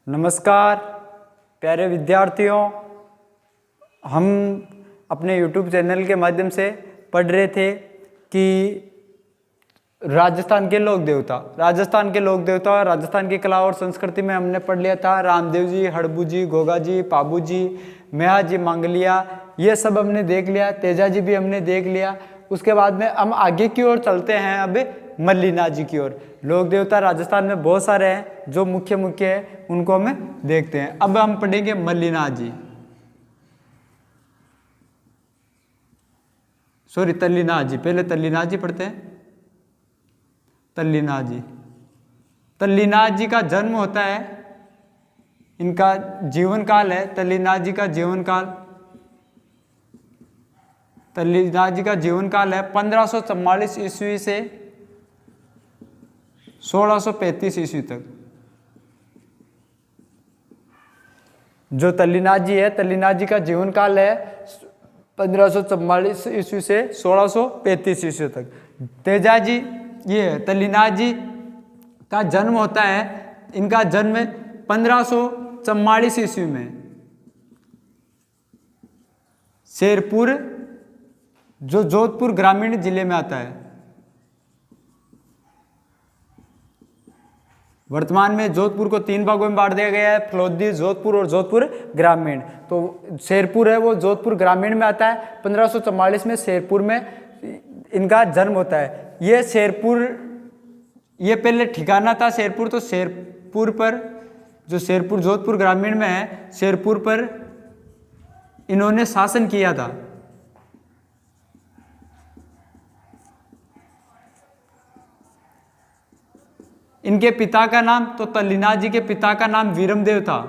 नमस्कार प्यारे विद्यार्थियों, हम अपने YouTube चैनल के माध्यम से पढ़ रहे थे कि राजस्थान के लोक देवता, राजस्थान की कला और संस्कृति में हमने पढ़ लिया था रामदेव जी, हड़बू जी, गोगा जी, पाबू जी, मेहा जी, मांगलिया, ये सब हमने देख लिया। तेजा जी भी हमने देख लिया। उसके बाद में हम आगे की ओर चलते हैं, अब मल्लीनाथ जी की ओर। लोक देवता राजस्थान में बहुत सारे हैं, जो मुख्य है उनको हमें देखते हैं। अब हम पढ़ेंगे मल्लीनाथ जी, सॉरी तल्लीनाथ जी, पहले तल्लीनाथ जी पढ़ते हैं। तल्लीनाथ जी का जन्म होता है, इनका जीवन काल है, तल्लीनाथ जी का जीवन काल है 1544 ईस्वी से 1635 ईस्वी तक। जो तल्लीनाथ जी है, तल्लीनाथ जी का जीवन काल है 1544 ईस्वी से 1635 ईस्वी तक। तेजा जी, ये तल्लीनाथ जी का जन्म होता है, इनका जन्म 1544 ईस्वी में शेरपुर, जो जोधपुर ग्रामीण जिले में आता है। वर्तमान में जोधपुर को 3 भागों में बांट दिया गया है, फलोदी, जोधपुर और जोधपुर ग्रामीण। तो शेरपुर है वो जोधपुर ग्रामीण में आता है। 1544 में शेरपुर में इनका जन्म होता है। ये शेरपुर, ये पहले ठिकाना था शेरपुर, तो शेरपुर पर, जो शेरपुर जोधपुर ग्रामीण में है, शेरपुर पर इन्होंने शासन किया था। इनके पिता का नाम, तो तल्लीनाथ जी के पिता का नाम वीरमदेव था।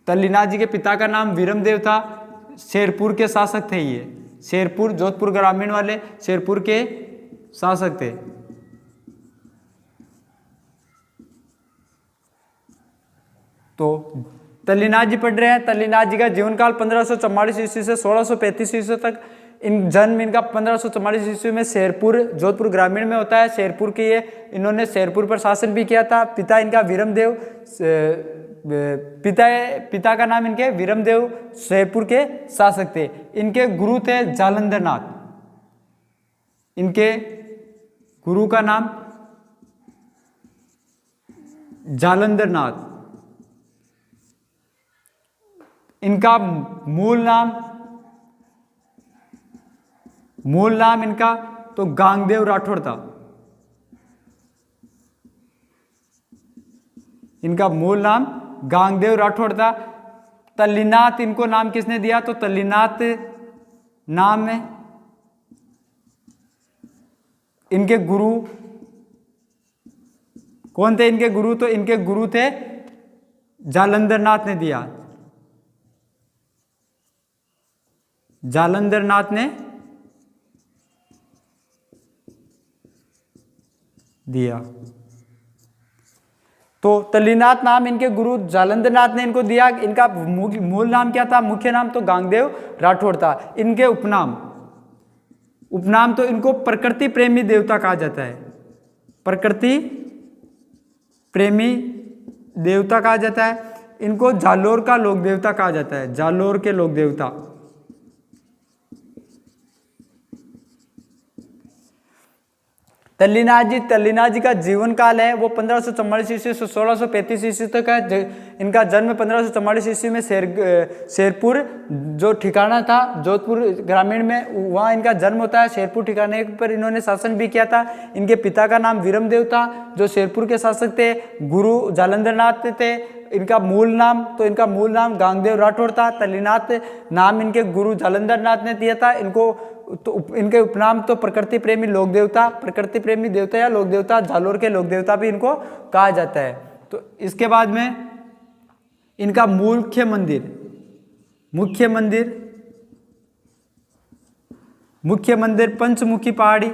तल्लीनाथ जी के पिता का नाम वीरमदेव था। शेरपुर के शासक थे ये, शेरपुर जोधपुर ग्रामीण वाले शेरपुर के शासक थे। तो तल्लीनाथ जी पढ़ रहे हैं। तल्लीनाथ जी का जीवन काल 1544 ईस्वी से 1635 ईस्वी तक। जन्म इनका 1544 ईस्वी में शेरपुर जोधपुर ग्रामीण में होता है। शेरपुर के ये, इन्होंने शेरपुर पर शासन भी किया था। पिता इनका वीरमदेव, पिता का नाम इनके वीरमदेव शेरपुर के शासक थे। इनके गुरु थे जालंधर नाथ। इनके गुरु का नाम जालंधर नाथ। इनका मूल नाम इनका तो गांगदेव राठौड़ था। इनका मूल नाम गांगदेव राठौड़ था। तल्लीनाथ इनको नाम किसने दिया, तो तल्लीनाथ नाम में इनके गुरु कौन थे? इनके गुरु, तो इनके गुरु थे जालंधर नाथ ने दिया। जालंधर नाथ ने दिया। तो तल्लीनाथ नाम इनके गुरु जालंधर नाथ ने इनको दिया। इनका मूल नाम क्या था? मुख्य नाम तो गांगदेव राठौड़ था। इनके उपनाम तो इनको प्रकृति प्रेमी देवता कहा जाता है। प्रकृति प्रेमी देवता कहा जाता है। इनको जालोर का लोक देवता कहा जाता है। जालोर के लोक देवता। तल्लीनाथ जी का जीवन काल है वो 1544 ईस्वी से 1635 ईस्वी तक है। इनका जन्म 1544 ईस्वी में शेरपुर, जो ठिकाना था जोधपुर ग्रामीण में, वहाँ इनका जन्म होता है। शेरपुर ठिकाने पर इन्होंने शासन भी किया था। इनके पिता का नाम वीरमदेव था, जो शेरपुर के शासक थे। गुरु जालंधर नाथ थे। इनका मूल नाम गांगदेव राठौड़ था। तल्लीनाथ नाम इनके गुरु जालंधर नाथ ने दिया था। इनके उपनाम तो प्रकृति प्रेमी लोक देवता या लोक देवता, जालोर के लोक देवता भी इनको कहा जाता है। तो इसके बाद में इनका मुख्य मंदिर पंचमुखी पहाड़ी,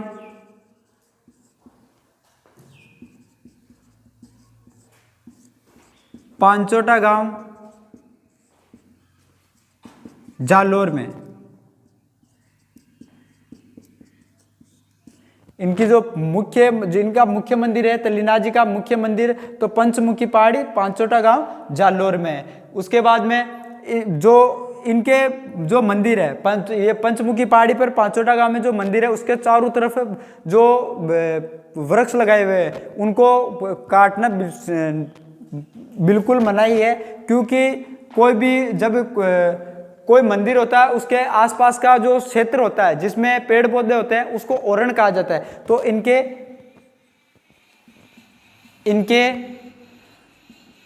पांचोटा गांव, जालोर में। इनकी इनकी जो मुख्य, जिनका मुख्य मंदिर है तल्लीनाथ जी का मुख्य मंदिर तो पंचमुखी पहाड़ी पांचोटा गांव जालोर में है। उसके बाद में जो इनके जो मंदिर है ये पंचमुखी पहाड़ी पर पांचोटा गांव में जो मंदिर है उसके चारों तरफ जो वृक्ष लगाए हुए हैं उनको काटना बिल्कुल मनाही है, क्योंकि कोई भी जब कोई मंदिर होता है उसके आसपास का जो क्षेत्र होता है जिसमें पेड़ पौधे होते हैं उसको ओरण कहा जाता है। तो इनके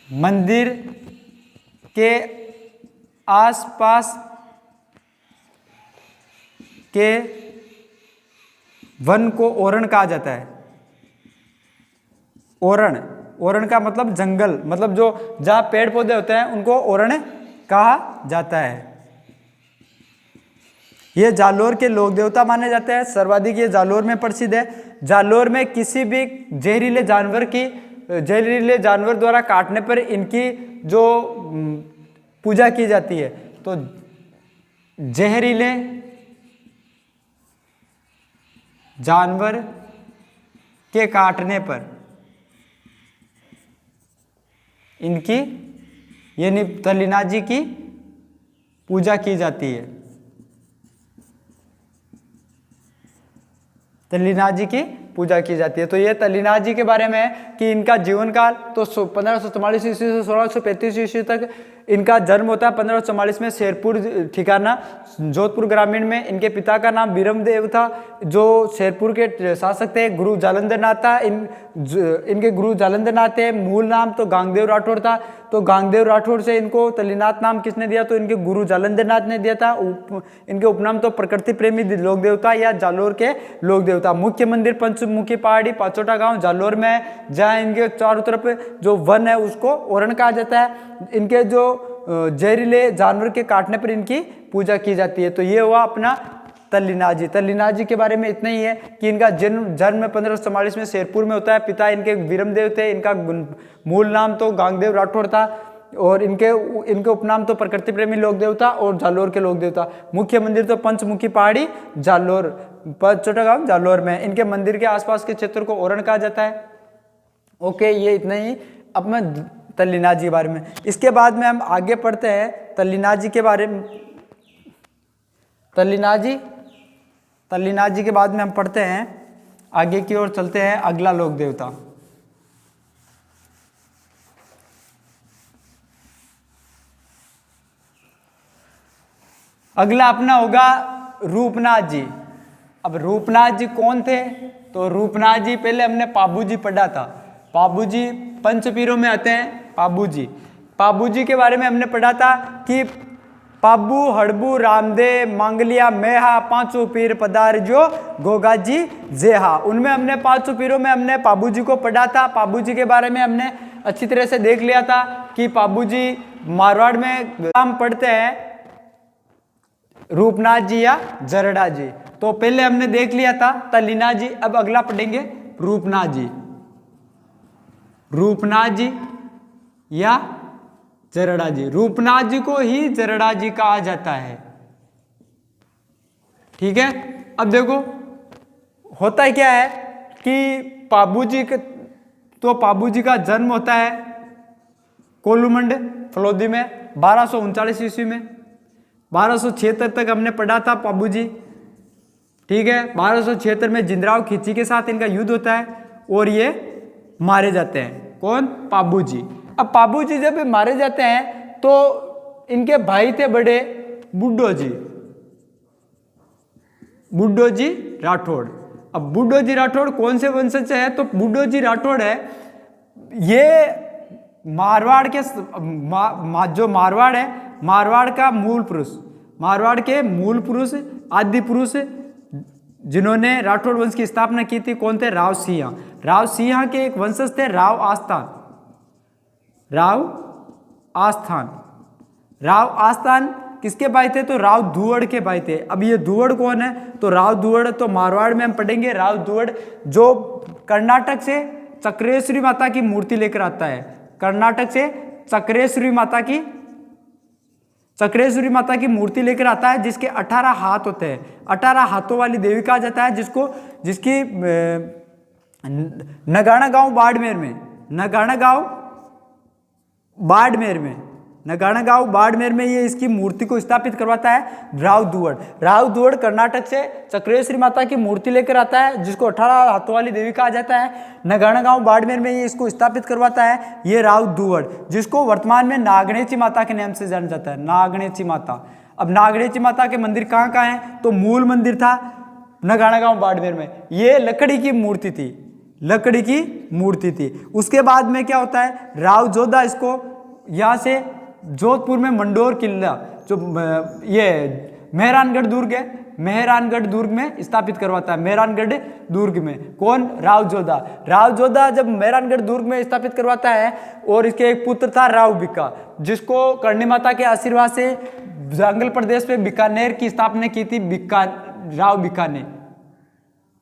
मंदिर के आसपास के वन को ओरण कहा जाता है। ओरण का मतलब जंगल, मतलब जो जहां पेड़ पौधे होते हैं उनको ओरण कहा जाता है। ये जालोर के लोक देवता माने जाते हैं, सर्वाधिक ये जालोर में प्रसिद्ध है। जालोर में किसी भी जहरीले जानवर द्वारा काटने पर इनकी जो पूजा की जाती है। तो जहरीले जानवर के काटने पर इनकी यानी तल्लीनाथ जी की पूजा की जाती है। तल्लीनाथ जी की पूजा की जाती है। तो ये तल्लीनाथ जी के बारे में है कि इनका जीवन काल तो 1544 ईस्वी से 1635 ईस्वी तक इनका जन्म होता है। 1544 में शेरपुर ठिकाना जोधपुर ग्रामीण में। इनके पिता का नाम बीरमदेव था जो शेरपुर के शासक थे। गुरु जालंधर नाथ था, इनके गुरु जालंधर नाथ थे। मूल नाम तो गांगदेव राठौड़ था। तो गांगदेव राठौड़ से इनको तल्लीनाथ नाम किसने दिया? तो इनके गुरु जालंधर नाथ ने दिया था। इनके उपनाम तो प्रकृति प्रेमी लोक देवता या जालोर के लोक देवता। मुख्य मंदिर पंचमुखी पहाड़ी पांचोटा गांव जालोर में है, जहां इनके चारों तरफ जो वन है उसको ओरण कहा जाता है। इनके जो जहरीले जानवर के काटने पर इनकी पूजा की जाती है। तो ये हुआ अपना तल्लीनाथ जी। तल्लीनाथ जी के बारे में इतना ही है कि इनका जन्म 1544 में शेरपुर में होता है। पिता इनके वीरमदेव थे। इनका मूल नाम तो गांगदेव राठौड़ था और इनके उपनाम तो प्रकृति प्रेमी लोक देवता और जालोर के लोक देवता। मुख्य मंदिर तो पंचमुखी पहाड़ी जालोर पांचोटा गांव जालोर में। इनके मंदिर के आसपास के क्षेत्र को ओरण कहा जाता है। ओके, ये इतना ही अब मैं तल्लीनाथ जी के बारे में। इसके बाद में हम आगे पढ़ते हैं तल्लीनाथ जी के बारे में। तल्लीनाथ जी के बाद में हम पढ़ते हैं आगे की ओर चलते हैं अगला लोक देवता। अगला अपना होगा रूपनाथ जी। अब रूपनाथ जी कौन थे? तो रूपनाथ जी पहले हमने पाबू जी पढ़ा था। पाबू जी पंचपीरों में आते हैं। पाबू जी के बारे में हमने पढ़ा था कि पाबू हड़बू रामदेव मांगलिया मेहा पांचों पीर पदार जो गोगा जी जेहा। उनमें हमने पांचों पीरों में हमने पाबू जी को पढ़ा था। पाबू जी के बारे में हमने अच्छी तरह से देख लिया था कि पाबू जी मारवाड़ में नाम पढ़ते हैं रूपनाथ जी या जरड़ा जी। तो पहले हमने देख लिया था तल्लीनाथ जी। अब अगला पढ़ेंगे रूपनाथ जी या जरड़ा जी। रूपनाथ जी को ही जरड़ा जी कहा जाता है। ठीक है, अब देखो होता क्या है कि पाबू जी का जन्म होता है कोलूमंड फलोदी में 1239 ईस्वी में। 1276 तक हमने पढ़ा था पाबू जी। ठीक है, 1276 में जिंदराव खिची के साथ इनका युद्ध होता है और ये मारे जाते हैं। कौन? पाबू जी। अब पाबू जी जब मारे जाते हैं तो इनके भाई थे बड़े बुड्ढो जी राठौड़। अब बुड्ढो जी राठौड़ कौन से वंशज है? तो बुड्ढो जी राठौड़ है ये मारवाड़ के जो मारवाड़ है, मारवाड़ का मूल पुरुष, मारवाड़ के मूल पुरुष आदि पुरुष जिन्होंने राठौड़ वंश की स्थापना की थी। कौन थे? राव सिंह के एक वंशज थे राव आस्थान किसके भाई थे? तो राव धुवड़ के भाई थे। अब ये धुवड़ कौन है? तो राव धुवड़ तो मारवाड़ में हम पढ़ेंगे। राव धुवड़ जो कर्नाटक से चक्रेश्वरी माता की मूर्ति लेकर आता है। कर्नाटक से चक्रेश्वरी माता की चक्रेश्वरी माता की मूर्ति लेकर आता है जिसके 18 हाथ होते हैं। 18 हाथों वाली देवी कहा जाता है, जिसकी नगाना गांव बाड़मेर में, नगाना गांव बाड़मेर में ये इसकी मूर्ति को स्थापित करवाता है राव दुवड़ कर्नाटक से चक्रेश्वरी माता की मूर्ति लेकर आता है जिसको 18 हाथों वाली देवी कहा जाता है। नगाना गांव बाड़मेर में ये इसको स्थापित करवाता है ये राव दुवड़, जिसको वर्तमान में नागणेची माता के नाम से जाना जाता है, नागणेची माता। अब नागणेची माता के मंदिर कहाँ कहाँ हैं, तो मूल मंदिर था नगाना गांव बाड़मेर में, ये लकड़ी की मूर्ति थी। उसके बाद में क्या होता है, राव जोधा इसको यहाँ से जोधपुर में मंडोर किला, जो ये मेहरानगढ़ दुर्ग है, मेहरानगढ़ दुर्ग में स्थापित करवाता है। मेहरानगढ़ दुर्ग में कौन, राव जोधा जब मेहरानगढ़ दुर्ग में स्थापित करवाता है, और इसके एक पुत्र था राव बिका, जिसको करणी माता के आशीर्वाद से जंगल प्रदेश में बीकानेर की स्थापना की थी। राव बिका ने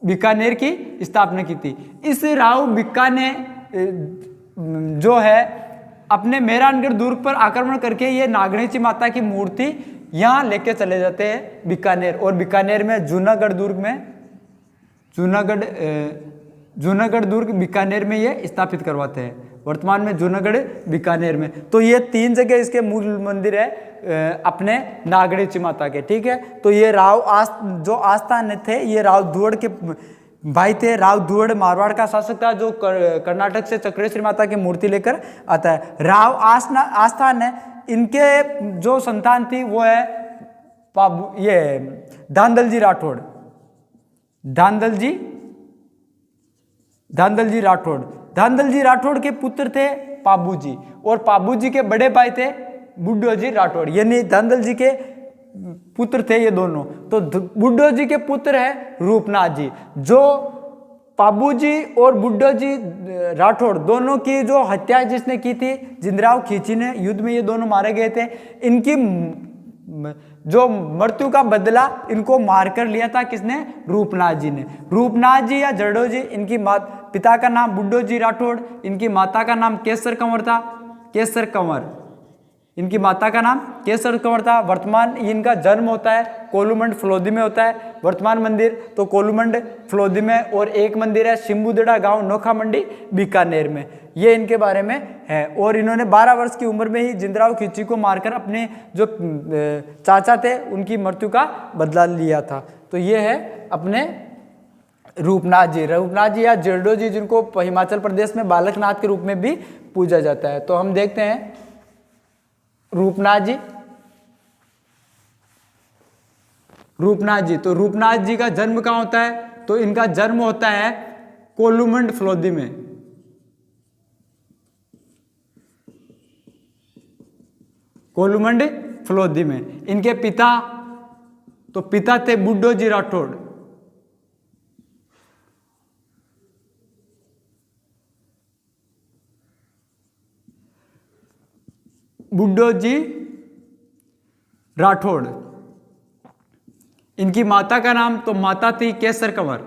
बीकानेर की स्थापना की थी। इस राव बिका ने जो है अपने मेहरानगढ़ दुर्ग पर आक्रमण करके ये नागणेची माता की मूर्ति यहाँ लेके चले जाते हैं बीकानेर, और बीकानेर में जूनागढ़ दुर्ग बीकानेर में ये स्थापित करवाते हैं, वर्तमान में जूनागढ़ बीकानेर में। तो ये 3 जगह इसके मूल मंदिर है अपने नागणेची माता के, ठीक है। तो ये जो आस्थान थे ये राव दुवड़ के भाई थे। राव दुवड़ मारवाड़ का शासक था जो कर्नाटक से चक्रेश्वरी माता की मूर्ति लेकर आता है। राव आस्थान है, इनके जो संतान थी वो है ये धांधलजी राठौड़ के पुत्र थे पाबूजी, और पाबूजी के बड़े भाई थे बुड्ढोजी राठौड़, यानी धांधलजी के पुत्र थे ये दोनों। तो बुड्ढोजी के पुत्र है रूपनाथ जी। जो पाबूजी और बुड्ढोजी राठौड़ दोनों की जो हत्या जिसने की थी जिंदराव खींची ने, युद्ध में ये दोनों मारे गए थे। इनकी जो मृत्यु का बदला इनको मारकर लिया था किसने, रूपनाथ जी ने। रूपनाथ जी या जड़ो जी, इनकी पिता का नाम बुड्ढोजी राठौड़, इनकी माता का नाम केसर कंवर था, इनकी माता का नाम केसर कंवर था। वर्तमान इनका जन्म होता है कोलूमंड फलोदी में होता है, वर्तमान मंदिर तो कोलूमंड फलोदी में, और एक मंदिर है शिम्बुदड़ा गांव नोखा मंडी बीकानेर में। ये इनके बारे में है। और इन्होंने 12 वर्ष की उम्र में ही जिंदराव खिची को मारकर अपने जो चाचा थे उनकी मृत्यु का बदला लिया था। तो ये है अपने रूपनाथ जी या जिरडो जी, जिनको हिमाचल प्रदेश में बालकनाथ के रूप में भी पूजा जाता है। तो हम देखते हैं रूपनाथ जी। तो रूपनाथ जी का जन्म कहाँ होता है, तो इनका जन्म होता है कोलूमंड फलोदी में। कोलूमंड फलोदी में। इनके पिता थे बुड्ढोजी राठौड़। बुड्ढोजी राठौड़। इनकी माता का नाम, तो माता थी केसर कंवर।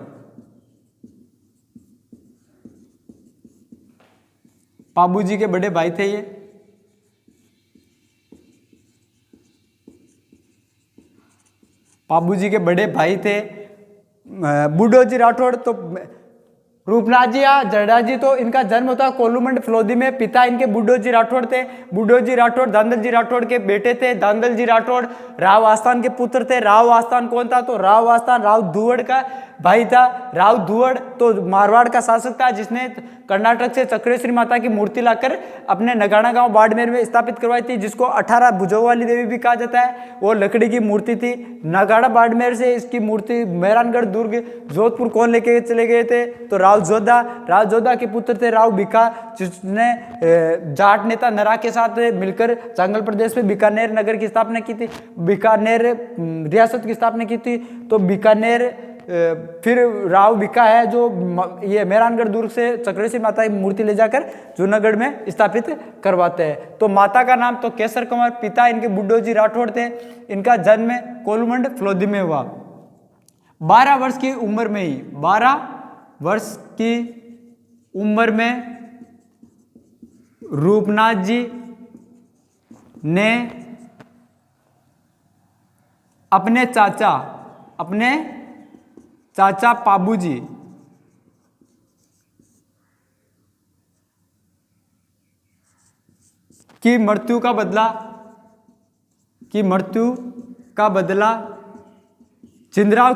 पाबूजी के बड़े भाई थे ये। पाबूजी के बड़े भाई थे बुड्ढोजी राठौड़। तो रूपनाथ जी या जड़ा जी, तो इनका जन्म होता कोलूमंड फलोदी में। पिता इनके बुड्ढोजी राठौड़ थे। बुड्ढोजी राठौड़ धांधलजी राठौड़ के बेटे थे। धांधलजी राठौड़ राव आस्थान के पुत्र थे। राव आस्थान कौन था, तो राव आस्थान राव दुवड़ का भाई था। राव दुवड़ तो मारवाड़ का शासक था जिसने कर्नाटक से चक्रेश्वरी माता की मूर्ति लाकर अपने नगाना गांव बाड़मेर में स्थापित करवाई थी, जिसको 18 भुजों वाली देवी भी कहा जाता है। वो लकड़ी की मूर्ति थी। नगाना बाड़मेर से इसकी मूर्ति मेहरानगढ़ दुर्ग जोधपुर कौन लेके चले गए थे, तो राव जोधा के पुत्र थे राव बिका, जिसने जाट नेता नरा के साथ मिलकर जंगल प्रदेश में बीकानेर नगर की स्थापना की थी, बीकानेर रियासत की स्थापना की थी। तो बीकानेर फिर राव बिका है जो ये मेहरानगढ़ दुर्ग से चक्रेश्वरी माता की मूर्ति ले जाकर जूनागढ़ में स्थापित करवाते हैं। तो माता का नाम तो केसर कंवर, पिता इनके बुड्ढोजी राठौड़ थे। इनका जन्म कोलूमंड फलोदी में हुआ। 12 वर्ष की उम्र में ही 12 वर्ष की उम्र में रूपनाथ जी ने अपने चाचा पाबूजी की मृत्यु का बदला जिंदराव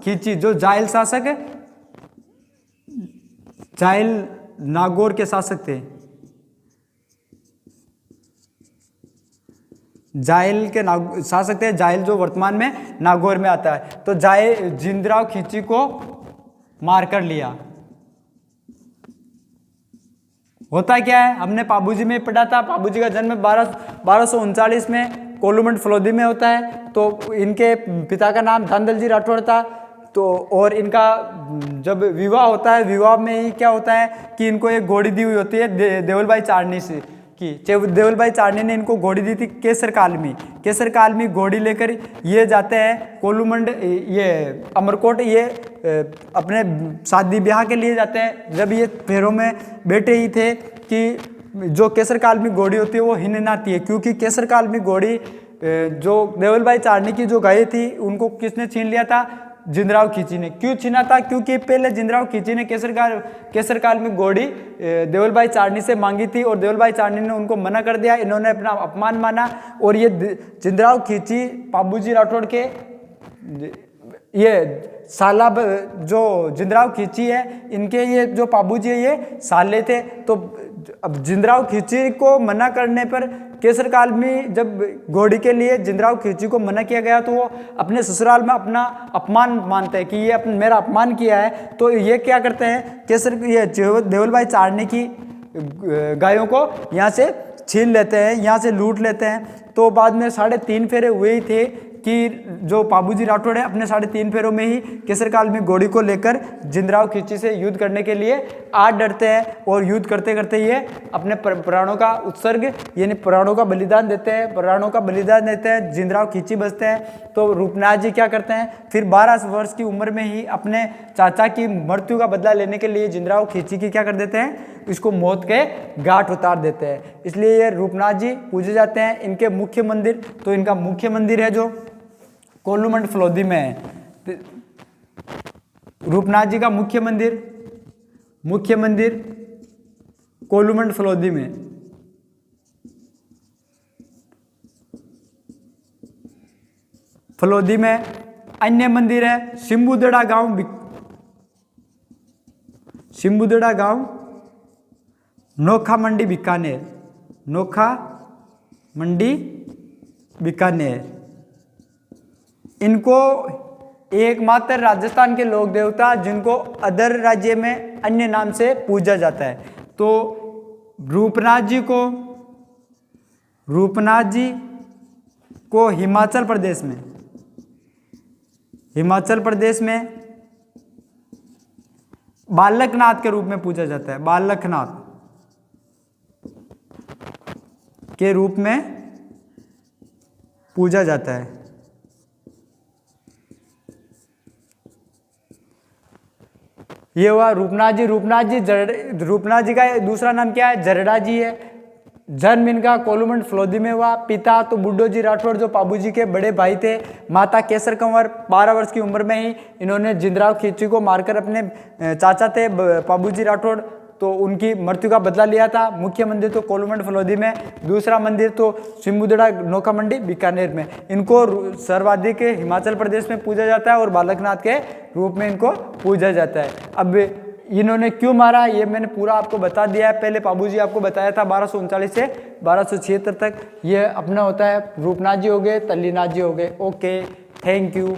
खींची जो जायल शासक है, जायल नागौर के शासक थे, शासक थे जायल, जो वर्तमान में नागौर में आता है। तो जिंदराव खींची को मार कर लिया। होता क्या है, हमने पाबूजी में पढ़ा था, पाबूजी का जन्म 1239 में कोलूमंड फलोदी में होता है। तो इनके पिता का नाम धांधल जी राठौड़ था। तो और इनका जब विवाह होता है, विवाह में ही क्या होता है कि इनको एक घोड़ी दी हुई होती है देवलभाई चारनी से की। देवलभाई चारनी ने इनको घोड़ी दी थी केसर कालमी घोड़ी लेकर ये जाते हैं कोलूमंड, ये अमरकोट, ये अपने शादी ब्याह के लिए जाते हैं। जब ये पैरों में बैठे ही थे कि जो केसर कालमी घोड़ी होती है वो हिननाती है, क्योंकि केसर कालमी घोड़ी जो देवलभाई चारनी की जो गाय थी उनको किसने छीन लिया था, जिंदराव खींची ने। क्यों छीना था, क्योंकि पहले जिंदराव खींची ने केसर कालमी घोड़ी देवलभाई चारनी से मांगी थी और देवलभाई चारनी ने उनको मना कर दिया। इन्होंने अपना अपमान माना और ये जिंदराव खींची पाबूजी राठौड़ के ये साला, जो जिंदराव खींची है इनके ये जो पाबूजी है ये साले थे। तो अब जिंदराव खींची को मना करने पर केसर कालमी, जब घोड़ी के लिए जिंदराव खींची को मना किया गया तो वो अपने ससुराल में अपना अपमान मानते हैं कि ये मेरा अपमान किया है। तो ये क्या करते हैं, ये देवलभाई चारनी की गायों को यहाँ से छीन लेते हैं, यहाँ से लूट लेते हैं। तो बाद में 3.5 फेरे हुए ही थे कि जो पाबूजी राठौड़ है अपने 3.5 फेरों में ही केसर कालमी घोड़ी को लेकर जिंदराव खींची से युद्ध करने के लिए आ डरते हैं। और युद्ध करते करते ये अपने प्राणों का उत्सर्ग यानी प्राणों का बलिदान देते हैं, जिंदराव खींची बचते हैं। तो रूपनाथ जी क्या करते हैं, फिर 12 वर्ष की उम्र में ही अपने चाचा की मृत्यु का बदला लेने के लिए जिंदराव खींची की क्या कर देते हैं, इसको मौत के घाट उतार देते हैं। इसलिए ये रूपनाथ जी पूजे जाते हैं। इनके मुख्य मंदिर, तो इनका मुख्य मंदिर है जो कोलूमंड फलोदी में है। रूपनाथ जी का मुख्य मंदिर कोलूमंड फलोदी में। फलोदी में अन्य मंदिर है सिम्बुदड़ा गांव नोखा मंडी बीकानेर। इनको एकमात्र राजस्थान के लोक देवता जिनको अदर राज्य में अन्य नाम से पूजा जाता है। तो रूपनाथ जी को हिमाचल प्रदेश में बालकनाथ के रूप में पूजा जाता है, बालकनाथ के रूप में पूजा जाता है। ये हुआ रूपनाथ जी का दूसरा नाम क्या है, जरडा जी है। जन्म इनका कोलूमंड फलोदी में हुआ। पिता तो बुड्ढो जी राठौड़ जो पाबूजी के बड़े भाई थे। माता केसर कंवर 12 वर्ष की उम्र में ही इन्होंने जिंदराव खींची को मारकर अपने चाचा थे पाबूजी राठौड़, तो उनकी मृत्यु का बदला लिया था। मुख्य मंदिर तो कोलूमंड फलोदी में, दूसरा मंदिर तो सिम्बुदड़ा नौका मंडी बीकानेर में। इनको सर्वाधिक हिमाचल प्रदेश में पूजा जाता है और बालकनाथ के रूप में इनको पूजा जाता है। अब इन्होंने क्यों मारा ये मैंने पूरा आपको बता दिया है। पहले पाबूजी आपको बताया था 1239 से 1276 तक। ये अपना होता है रूपनाथ जी हो गए, तल्लीनाथ जी हो गए। Okay, thank you.